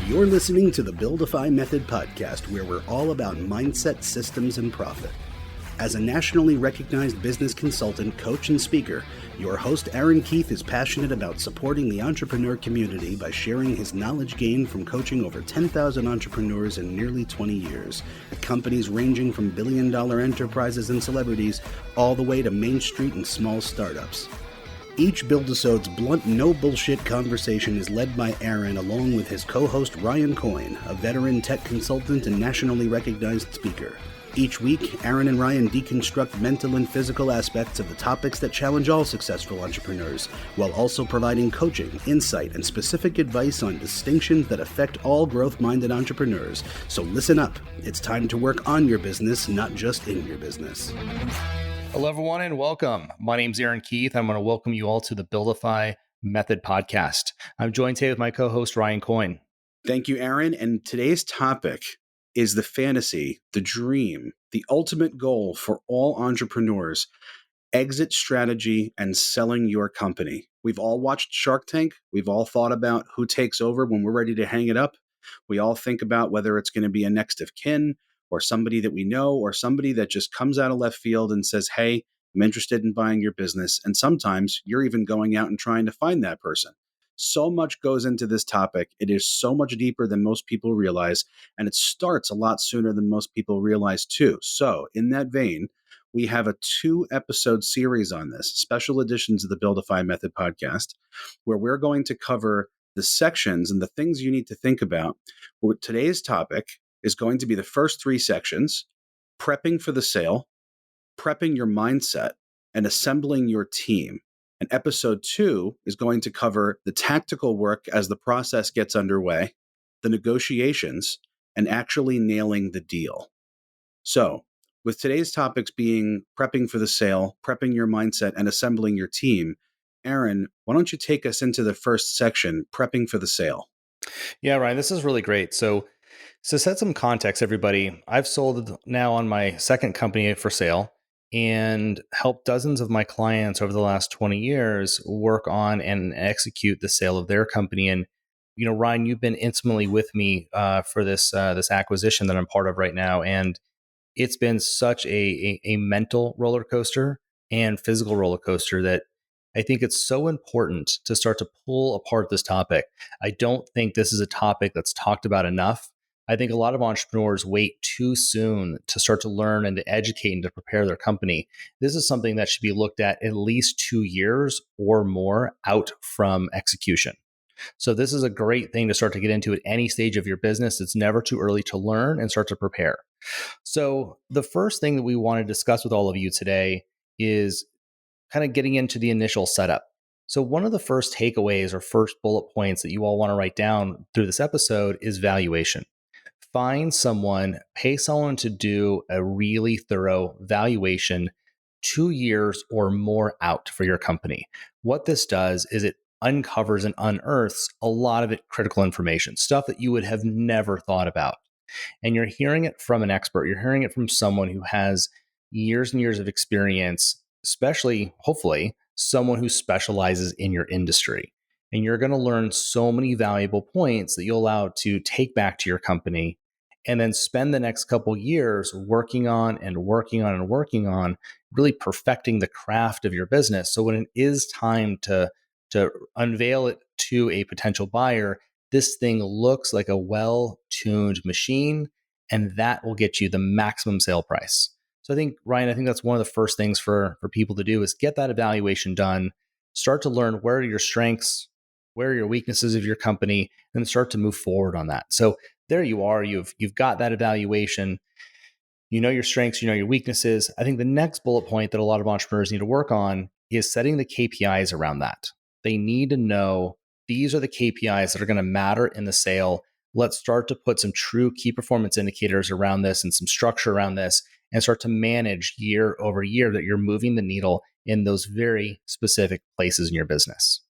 You're listening to the Buildify Method podcast, where we're all about mindset, systems, and profit. As a nationally recognized business consultant, coach, and speaker, your host Aaron Keith is passionate about supporting the entrepreneur community by sharing his knowledge gained from coaching over 10,000 entrepreneurs in nearly 20 years, at companies ranging from billion-dollar enterprises and celebrities all the way to Main Street and small startups. Each Build-isode's blunt, no-bullshit conversation is led by Aaron along with his co-host Ryan Coyne, a veteran tech consultant and nationally recognized speaker. Each week, Aaron and Ryan deconstruct mental and physical aspects of the topics that challenge all successful entrepreneurs, while also providing coaching, insight, and specific advice on distinctions that affect all growth-minded entrepreneurs. So listen up. It's time to work on your business, not just in your business. Hello, everyone, and welcome. My name's Aaron Keith. I'm going to welcome you all to the Buildify Method podcast. I'm joined today with my co-host, Ryan Coyne. Thank you, Aaron. And today's topic is the fantasy, the dream, the ultimate goal for all entrepreneurs: exit strategy and selling your company. We've all watched Shark Tank. We've all thought about who takes over when we're ready to hang it up. We all think about whether it's going to be a next of kin, or somebody that we know, or somebody that just comes out of left field and says, hey, I'm interested in buying your business. And sometimes you're even going out and trying to find that person. So much goes into this topic. It is so much deeper than most people realize, and it starts a lot sooner than most people realize too. So in that vein, we have a 2-episode series on this, special editions of the Buildify Method podcast, where we're going to cover the sections and the things you need to think about. Today's topic is going to be the first 3 sections: prepping for the sale, prepping your mindset, and assembling your team. And episode 2 is going to cover the tactical work as the process gets underway, the negotiations, and actually nailing the deal. So, with today's topics being prepping for the sale, prepping your mindset, and assembling your team, Aaron, why don't you take us into the first section, prepping for the sale? Yeah, Ryan, this is really great. So set some context, everybody. I've sold now on my second company for sale and helped dozens of my clients over the last 20 years work on and execute the sale of their company. And, Ryan, you've been intimately with me for this acquisition that I'm part of right now. And it's been such a mental roller coaster and physical roller coaster that I think it's so important to start to pull apart this topic. I don't think this is a topic that's talked about enough. I think a lot of entrepreneurs wait too soon to start to learn and to educate and to prepare their company. This is something that should be looked at least 2 years or more out from execution. So this is a great thing to start to get into at any stage of your business. It's never too early to learn and start to prepare. So the first thing that we want to discuss with all of you today is kind of getting into the initial setup. So one of the first takeaways or first bullet points that you all want to write down through this episode is valuation. Find someone, pay someone to do a really thorough valuation 2 years or more out for your company. What this does is it uncovers and unearths a lot of critical information, stuff that you would have never thought about. And you're hearing it from an expert. You're hearing it from someone who has years and years of experience, especially, hopefully, someone who specializes in your industry. And you're going to learn so many valuable points that you'll allow to take back to your company and then spend the next couple years working on really perfecting the craft of your business. So when it is time to unveil it to a potential buyer, this thing looks like a well-tuned machine, and that will get you the maximum sale price. So I think, Ryan, that's one of the first things for people to do is get that evaluation done, start to learn where are your strengths, where are your weaknesses of your company, and then start to move forward on that. So there you are, you've got that evaluation, you know your strengths, you know your weaknesses. I think the next bullet point that a lot of entrepreneurs need to work on is setting the KPIs around that. They need to know these are the KPIs that are going to matter in the sale. Let's start to put some true key performance indicators around this and some structure around this and start to manage year over year that you're moving the needle in those very specific places in your business.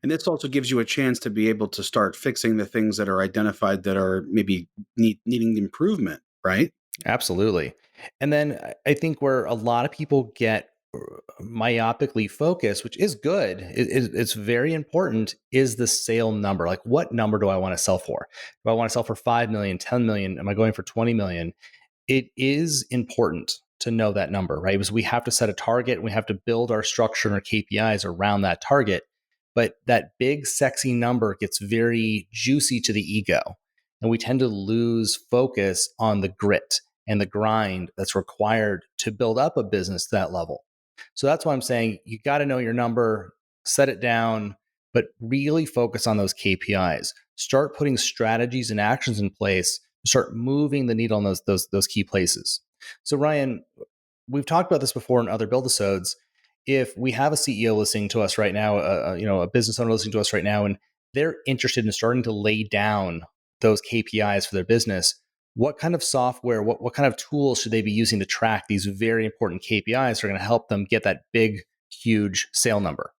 And this also gives you a chance to be able to start fixing the things that are identified that are maybe needing improvement, right? Absolutely. And then I think where a lot of people get myopically focused, which is good, it's very important, is the sale number. Like, what number do I want to sell for? Do I want to sell for 5 million, 10 million? Am I going for 20 million? It is important to know that number, right? Because we have to set a target and we have to build our structure and our KPIs around that target. But that big, sexy number gets very juicy to the ego. And we tend to lose focus on the grit and the grind that's required to build up a business to that level. So that's why I'm saying you got to know your number, set it down, but really focus on those KPIs. Start putting strategies and actions in place, start moving the needle on those key places. So Ryan, we've talked about this before in other build-isodes. If we have a CEO listening to us right now, a business owner listening to us right now, and they're interested in starting to lay down those KPIs for their business, what kind of software, what kind of tools should they be using to track these very important KPIs that are going to help them get that big, huge sale number?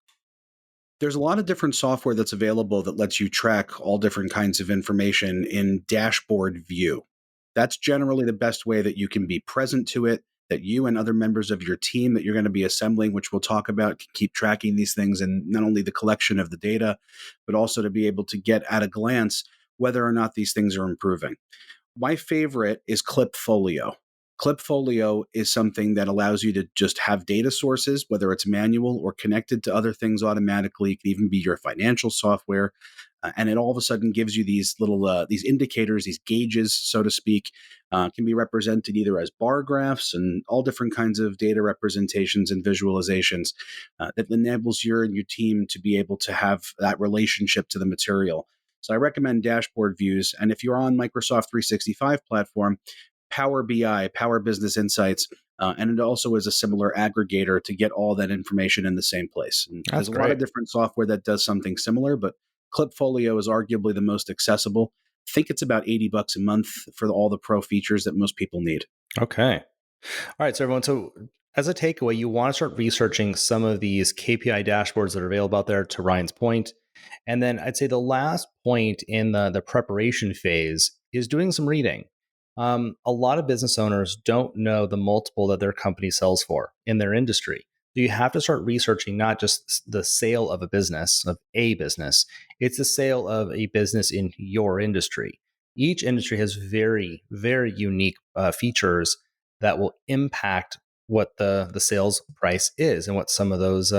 There's a lot of different software that's available that lets you track all different kinds of information in dashboard view. That's generally the best way that you can be present to it, that you and other members of your team that you're going to be assembling, which we'll talk about, can keep tracking these things, and not only the collection of the data, but also to be able to get at a glance whether or not these things are improving. My favorite is Clipfolio. Clipfolio is something that allows you to just have data sources, whether it's manual or connected to other things automatically. It can even be your financial software, and it all of a sudden gives you these little these indicators, these gauges, so to speak. Can be represented either as bar graphs and all different kinds of data representations and visualizations that enables you and your team to be able to have that relationship to the material. So I recommend dashboard views. And if you're on Microsoft 365 platform, Power BI, Power Business Insights, and it also is a similar aggregator to get all that information in the same place. And there's That's a lot of great. different software that does something similar, but Clipfolio is arguably the most accessible. I think it's about $80 a month for all the pro features that most people need. Okay. All right, so everyone, so as a takeaway, you want to start researching some of these KPI dashboards that are available out there, to Ryan's point. And then I'd say the last point in the preparation phase is doing some reading. A lot of business owners don't know the multiple that their company sells for in their industry. So you have to start researching not just the sale of a business, it's the sale of a business in your industry. Each industry has very, very unique features that will impact what the sales price is and what some of those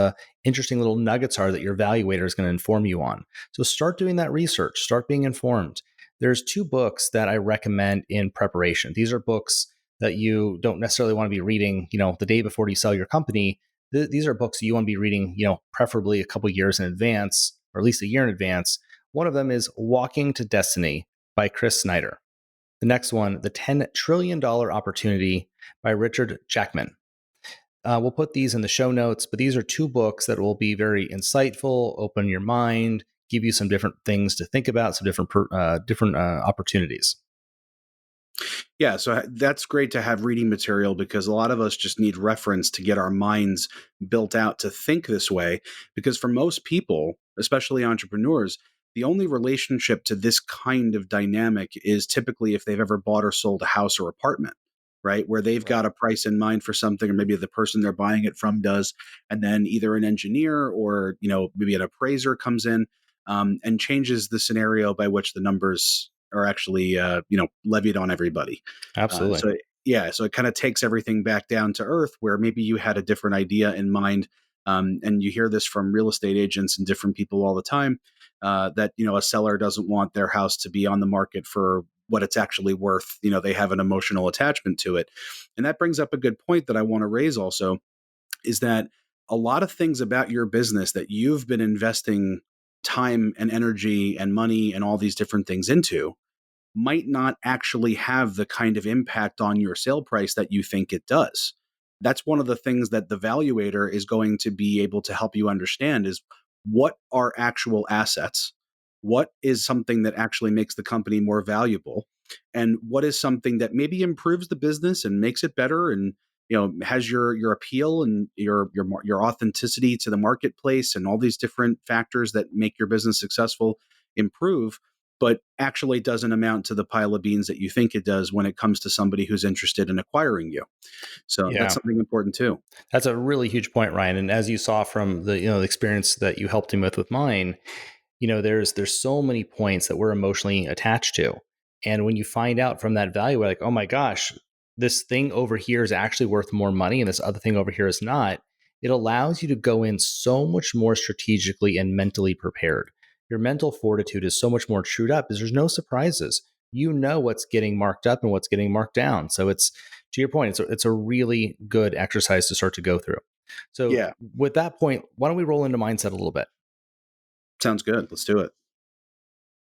interesting little nuggets are that your evaluator is going to inform you on. So start doing that research, start being informed. There's two books that I recommend in preparation. These are books that you don't necessarily want to be reading, the day before you sell your company. These are books that you want to be reading, preferably a couple years in advance, or at least a year in advance. One of them is Walking to Destiny by Chris Snyder. The next one, The $10 Trillion Opportunity by Richard Jackman. We'll put these in the show notes, but these are two books that will be very insightful, open your mind, give you some different things to think about, some different opportunities. Yeah, so that's great to have reading material because a lot of us just need reference to get our minds built out to think this way. Because for most people, especially entrepreneurs, the only relationship to this kind of dynamic is typically if they've ever bought or sold a house or apartment, right? Where they've Right. got a price in mind for something, or maybe the person they're buying it from does, and then either an engineer or maybe an appraiser comes in and changes the scenario by which the numbers are actually levied on everybody. Absolutely. So yeah, so it kind of takes everything back down to earth, where maybe you had a different idea in mind, and you hear this from real estate agents and different people all the time, that a seller doesn't want their house to be on the market for what it's actually worth. They have an emotional attachment to it, and that brings up a good point that I want to raise also, is that a lot of things about your business that you've been investing time and energy and money and all these different things into might not actually have the kind of impact on your sale price that you think it does. That's one of the things that the valuator is going to be able to help you understand is what are actual assets, what is something that actually makes the company more valuable, and what is something that maybe improves the business and makes it better, and has your appeal and your authenticity to the marketplace and all these different factors that make your business successful improve. but actually doesn't amount to the pile of beans that you think it does when it comes to somebody who's interested in acquiring you. So that's Yeah. something important too. That's a really huge point, Ryan. And as you saw from the the experience that you helped him with mine, there's so many points that we're emotionally attached to. And when you find out from that value, we're like, oh my gosh, this thing over here is actually worth more money and this other thing over here is not. It allows you to go in so much more strategically and mentally prepared. Your mental fortitude is so much more trued up because there's no surprises. You know what's getting marked up and what's getting marked down. So it's, to your point, it's a really good exercise to start to go through. So Yeah, with that point, why don't we roll into mindset a little bit? sounds good. Let's do it.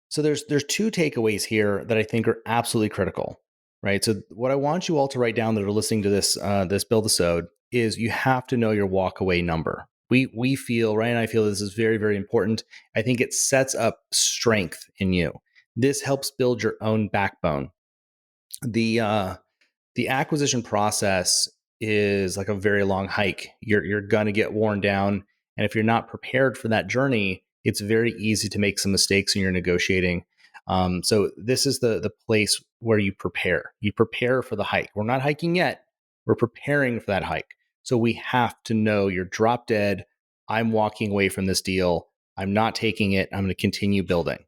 So there's two takeaways here that I think are absolutely critical, right? So what I want you all to write down that are listening to this Build-isode is you have to know your walkaway number. We feel, Ryan and I feel this is very, very important. I think it sets up strength in you. This helps build your own backbone. The acquisition process is like a very long hike. You're going to get worn down, and if you're not prepared for that journey, it's very easy to make some mistakes when you're negotiating. So this is the place where you prepare. You prepare for the hike. We're not hiking yet. We're preparing for that hike. So we have to know you're drop dead. I'm walking away from this deal. I'm not taking it. I'm going to continue building.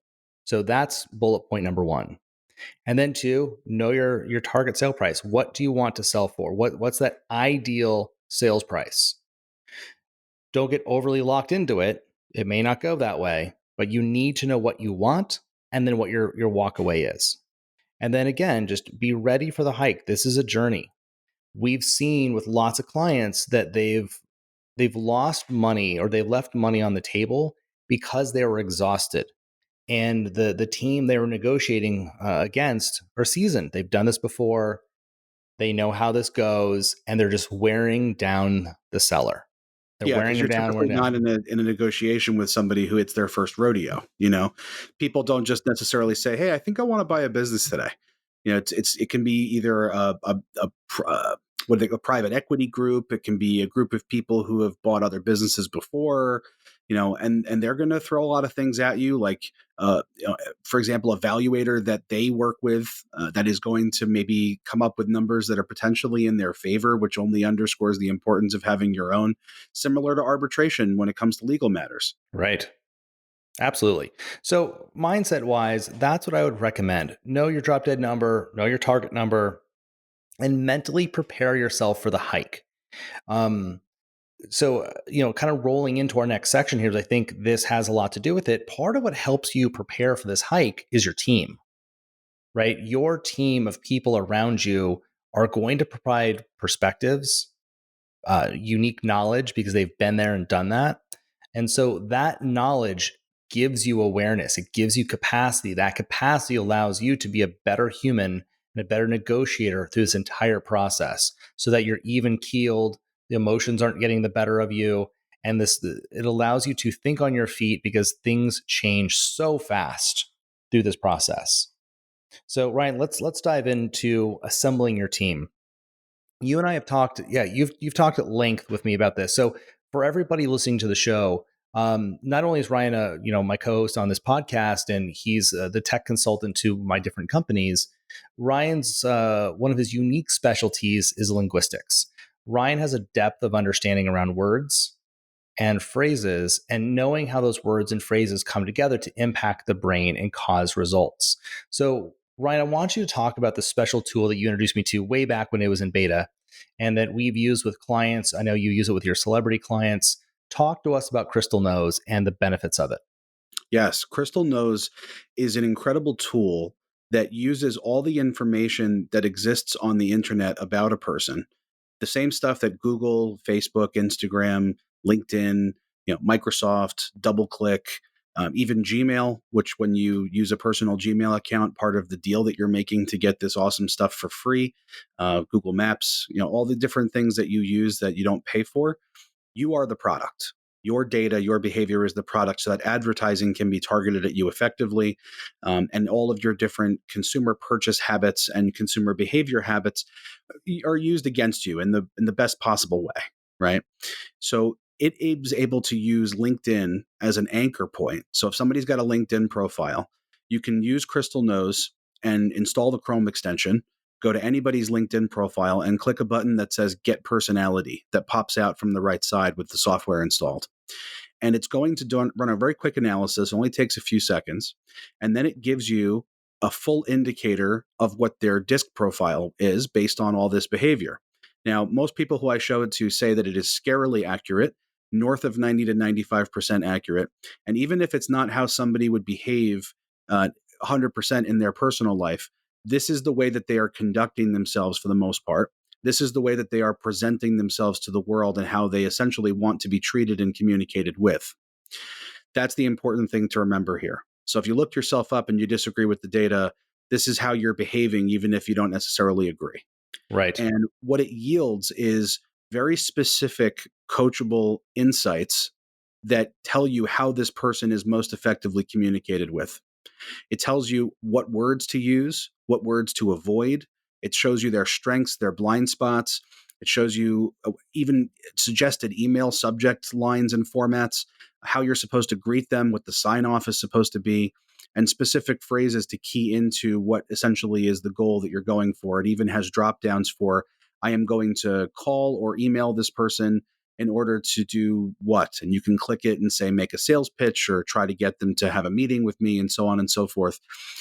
So that's bullet point number one. And then two, know your target sale price. What do you want to sell for? What's that ideal sales price? Don't get overly locked into it. It may not go that way, but you need to know what you want and then what your walk away is. And then again, just be ready for the hike. This is a journey. We've seen with lots of clients that they've lost money or they've left money on the table because they were exhausted, and the team they were negotiating against are seasoned. They've done this before. They know how this goes, and they're just wearing down the seller. They're Yeah, wearing because them you're down, typically wearing not down. in a negotiation with somebody who it's their first rodeo. You know, people don't just necessarily say, "Hey, I think I want to buy a business today." You know, it can be either a private equity group. It can be a group of people who have bought other businesses before. You know, and they're going to throw a lot of things at you, like for example, a valuator that they work with that is going to maybe come up with numbers that are potentially in their favor, which only underscores the importance of having your own, similar to arbitration when it comes to legal matters. Right. Absolutely. So mindset wise, that's what I would recommend. Know your drop dead number, know your target number, and mentally prepare yourself for the hike. Um, kind of rolling into our next section here, is I think this has a lot to do with it. Part of what helps you prepare for this hike is your team, right? Your team of people around you are going to provide perspectives, unique knowledge because they've been there and done that. And so that knowledge gives you awareness, it gives you capacity. That capacity allows you to be a better human and a better negotiator through this entire process so that you're even keeled, the emotions aren't getting the better of you. And it allows you to think on your feet because things change so fast through this process. So Ryan, let's dive into assembling your team. You and I have talked, yeah, you've talked at length with me about this. So for everybody listening to the show, not only is Ryan my co-host on this podcast, and he's the tech consultant to my different companies. Ryan's one of his unique specialties is linguistics. Ryan has a depth of understanding around words and phrases and knowing how those words and phrases come together to impact the brain and cause results. So, Ryan, I want you to talk about the special tool that you introduced me to way back when it was in beta and that we've used with clients. I know you use it with your celebrity clients. Talk to us about Crystal Knows and the benefits of it. Yes, Crystal Knows is an incredible tool that uses all the information that exists on the internet about a person, the same stuff that Google, Facebook, Instagram, LinkedIn, Microsoft, DoubleClick, even Gmail, which when you use a personal Gmail account, part of the deal that you're making to get this awesome stuff for free, Google Maps, all the different things that you use that you don't pay for, you are the product. Your data, your behavior is the product, so that advertising can be targeted at you effectively. And all of your different consumer purchase habits and consumer behavior habits are used against you in the best possible way, right? So it is able to use LinkedIn as an anchor point. So if somebody's got a LinkedIn profile, you can use Crystal Knows and install the Chrome extension, go to anybody's LinkedIn profile and click a button that says Get Personality that pops out from the right side with the software installed. And it's going to run a very quick analysis, only takes a few seconds. And then it gives you a full indicator of what their disk profile is based on all this behavior. Now, most people who I show it to say that it is scarily accurate, north of 90 to 95% accurate. And even if it's not how somebody would behave 100% in their personal life, this is the way that they are conducting themselves for the most part. This is the way that they are presenting themselves to the world and how they essentially want to be treated and communicated with. That's the important thing to remember here. So if you look yourself up and you disagree with the data, this is how you're behaving, even if you don't necessarily agree. Right. And what it yields is very specific, coachable insights that tell you how this person is most effectively communicated with. It tells you what words to use, what words to avoid. It shows you their strengths, their blind spots. It shows you even suggested email subject lines and formats, how you're supposed to greet them, what the sign off is supposed to be, and specific phrases to key into what essentially is the goal that you're going for. It even has drop downs for, I am going to call or email this person in order to do what? And you can click it and say, make a sales pitch or try to get them to have a meeting with me and so on and so forth.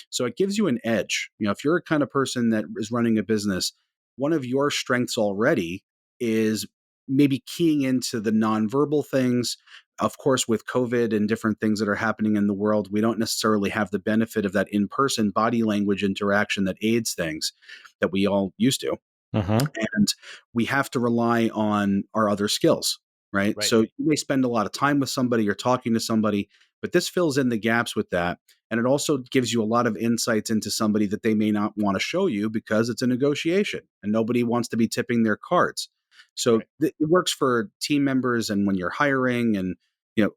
So it gives you an edge. If you're a kind of person that is running a business, one of your strengths already is maybe keying into the nonverbal things. Of course, with COVID and different things that are happening in the world, we don't necessarily have the benefit of that in-person body language interaction that aids things that we all used to. Uh-huh. And we have to rely on our other skills, right? Right. So you may spend a lot of time with somebody or talking to somebody, but this fills in the gaps with that. And it also gives you a lot of insights into somebody that they may not want to show you because it's a negotiation and nobody wants to be tipping their cards. So Right. it works for team members and when you're hiring and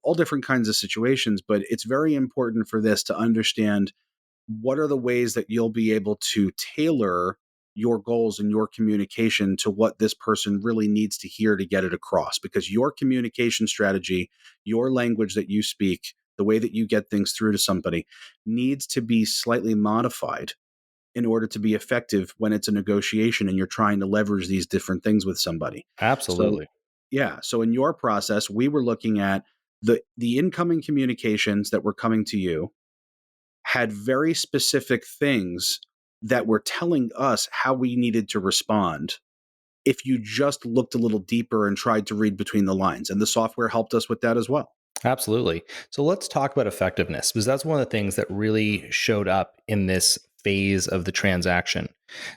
all different kinds of situations, but it's very important for this to understand what are the ways that you'll be able to tailor your goals and your communication to what this person really needs to hear to get it across, because your communication strategy, your language that you speak, the way that you get things through to somebody needs to be slightly modified in order to be effective when it's a negotiation and you're trying to leverage these different things with somebody. So Absolutely. yeah, so in your process, we were looking at the incoming communications that were coming to you had very specific things that were telling us how we needed to respond if you just looked a little deeper and tried to read between the lines. And the software helped us with that as well. Absolutely. So let's talk about effectiveness because that's one of the things that really showed up in this phase of the transaction.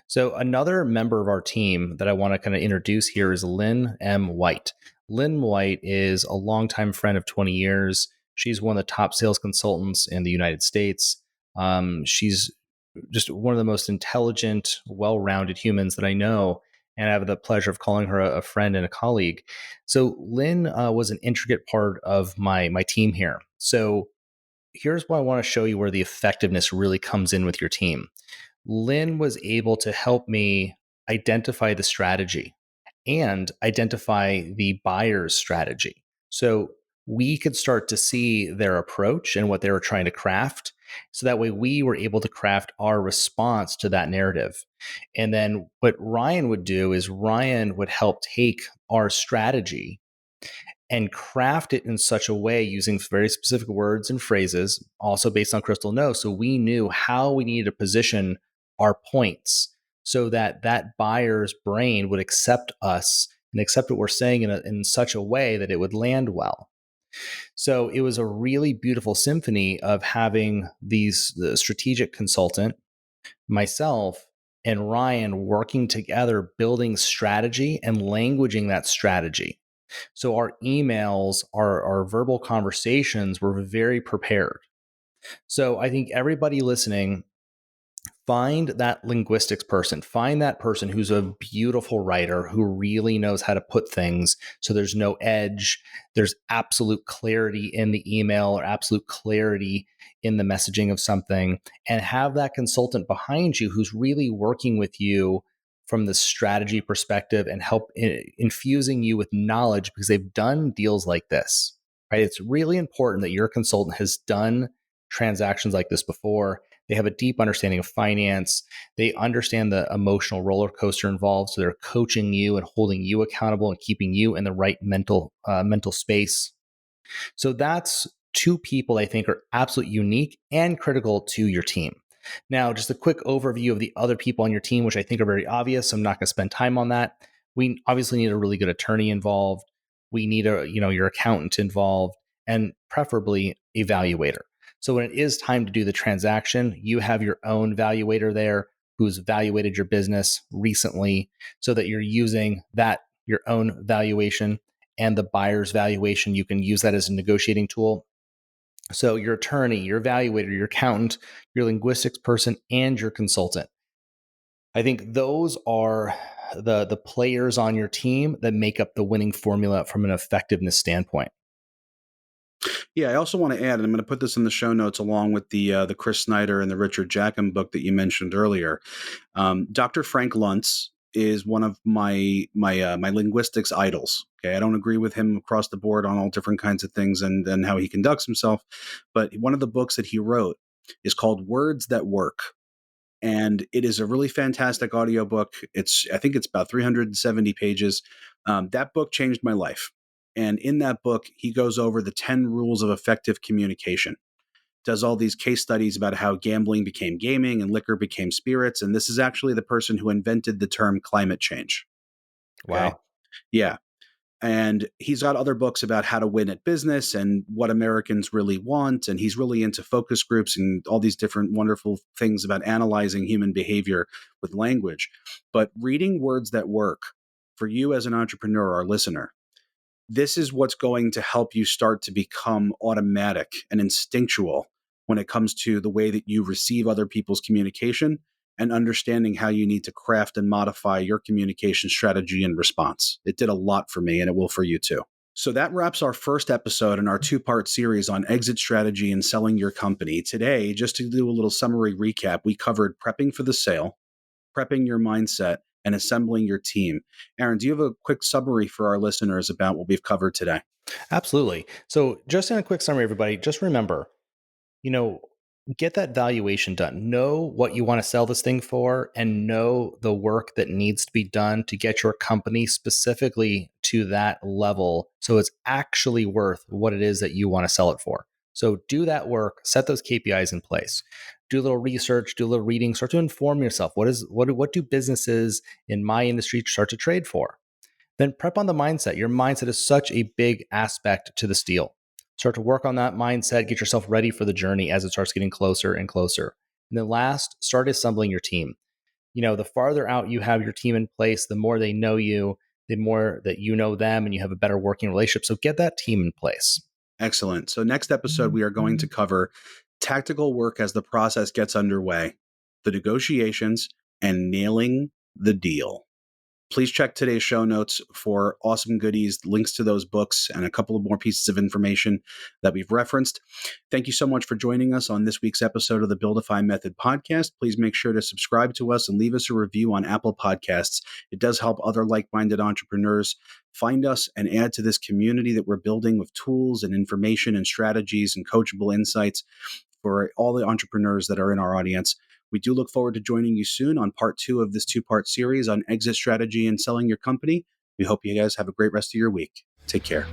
So another member of our team that I want to kind of introduce here is Lynn M. White. Lynn White is a longtime friend of 20 years. She's one of the top sales consultants in the United States. She's just one of the most intelligent, well-rounded humans that I know, and I have the pleasure of calling her a friend and a colleague. So Lynn was an intricate part of my team here. So here's why I want to show you where the effectiveness really comes in with your team. Lynn was able to help me identify the strategy and identify the buyer's strategy. So we could start to see their approach and what they were trying to craft. So that way we were able to craft our response to that narrative. And then what Ryan would do is Ryan would help take our strategy and craft it in such a way using very specific words and phrases, also based on Crystal Knows. So we knew how we needed to position our points so that that buyer's brain would accept us and accept what we're saying in such a way that it would land well. So it was a really beautiful symphony of having the strategic consultant, myself, and Ryan working together, building strategy and languaging that strategy. So our emails, our verbal conversations were very prepared. So I think everybody listening, find that linguistics person, find that person who's a beautiful writer who really knows how to put things so there's no edge, there's absolute clarity in the email or absolute clarity in the messaging of something, and have that consultant behind you who's really working with you from the strategy perspective and help infusing you with knowledge because they've done deals like this. Right? It's really important that your consultant has done transactions like this before. They have a deep understanding of finance. They understand the emotional roller coaster involved. So they're coaching you and holding you accountable and keeping you in the right mental space. So that's two people I think are absolutely unique and critical to your team. Now, just a quick overview of the other people on your team, which I think are very obvious. So I'm not going to spend time on that. We obviously need a really good attorney involved. We need your accountant involved, and preferably a valuator. So when it is time to do the transaction, you have your own valuator there who's evaluated your business recently, so that you're using that your own valuation and the buyer's valuation. You can use that as a negotiating tool. So your attorney, your evaluator, your accountant, your linguistics person, and your consultant. I think those are the players on your team that make up the winning formula from an effectiveness standpoint. Yeah, I also want to add, and I'm going to put this in the show notes along with the Chris Snyder and the Richard Jackham book that you mentioned earlier. Dr. Frank Luntz is one of my linguistics idols. Okay, I don't agree with him across the board on all different kinds of things and how he conducts himself, but one of the books that he wrote is called Words That Work. And it is a really fantastic audiobook. I think it's about 370 pages. That book changed my life. And in that book, he goes over the 10 rules of effective communication, does all these case studies about how gambling became gaming and liquor became spirits. And this is actually the person who invented the term climate change. Okay. Wow. Yeah. And he's got other books about how to win at business and what Americans really want. And he's really into focus groups and all these different wonderful things about analyzing human behavior with language. But reading Words That Work for you as an entrepreneur or listener, this is what's going to help you start to become automatic and instinctual when it comes to the way that you receive other people's communication and understanding how you need to craft and modify your communication strategy and response. It did a lot for me, and it will for you too. So that wraps our first episode in our two-part series on exit strategy and selling your company. Today, just to do a little summary recap, we covered prepping for the sale, prepping your mindset, and assembling your team. Aaron, do you have a quick summary for our listeners about what we've covered today? Absolutely. So just in a quick summary, everybody, just remember, get that valuation done. Know what you want to sell this thing for and know the work that needs to be done to get your company specifically to that level so it's actually worth what it is that you want to sell it for. So do that work, set those KPIs in place. Do a little research, do a little reading, start to inform yourself. What do businesses in my industry start to trade for? Then prep on the mindset. Your mindset is such a big aspect to this deal. Start to work on that mindset, get yourself ready for the journey as it starts getting closer and closer. And then last, start assembling your team. The farther out you have your team in place, the more they know you, the more that you know them, and you have a better working relationship. So get that team in place. Excellent. So next episode, we are going to cover tactical work as the process gets underway, the negotiations, and nailing the deal. Please check today's show notes for awesome goodies, links to those books, and a couple of more pieces of information that we've referenced. Thank you so much for joining us on this week's episode of the Buildify Method podcast. Please make sure to subscribe to us and leave us a review on Apple Podcasts. It does help other like-minded entrepreneurs find us and add to this community that we're building with tools and information and strategies and coachable insights for all the entrepreneurs that are in our audience. We do look forward to joining you soon on part 2 of this 2-part series on exit strategy and selling your company. We hope you guys have a great rest of your week. Take care.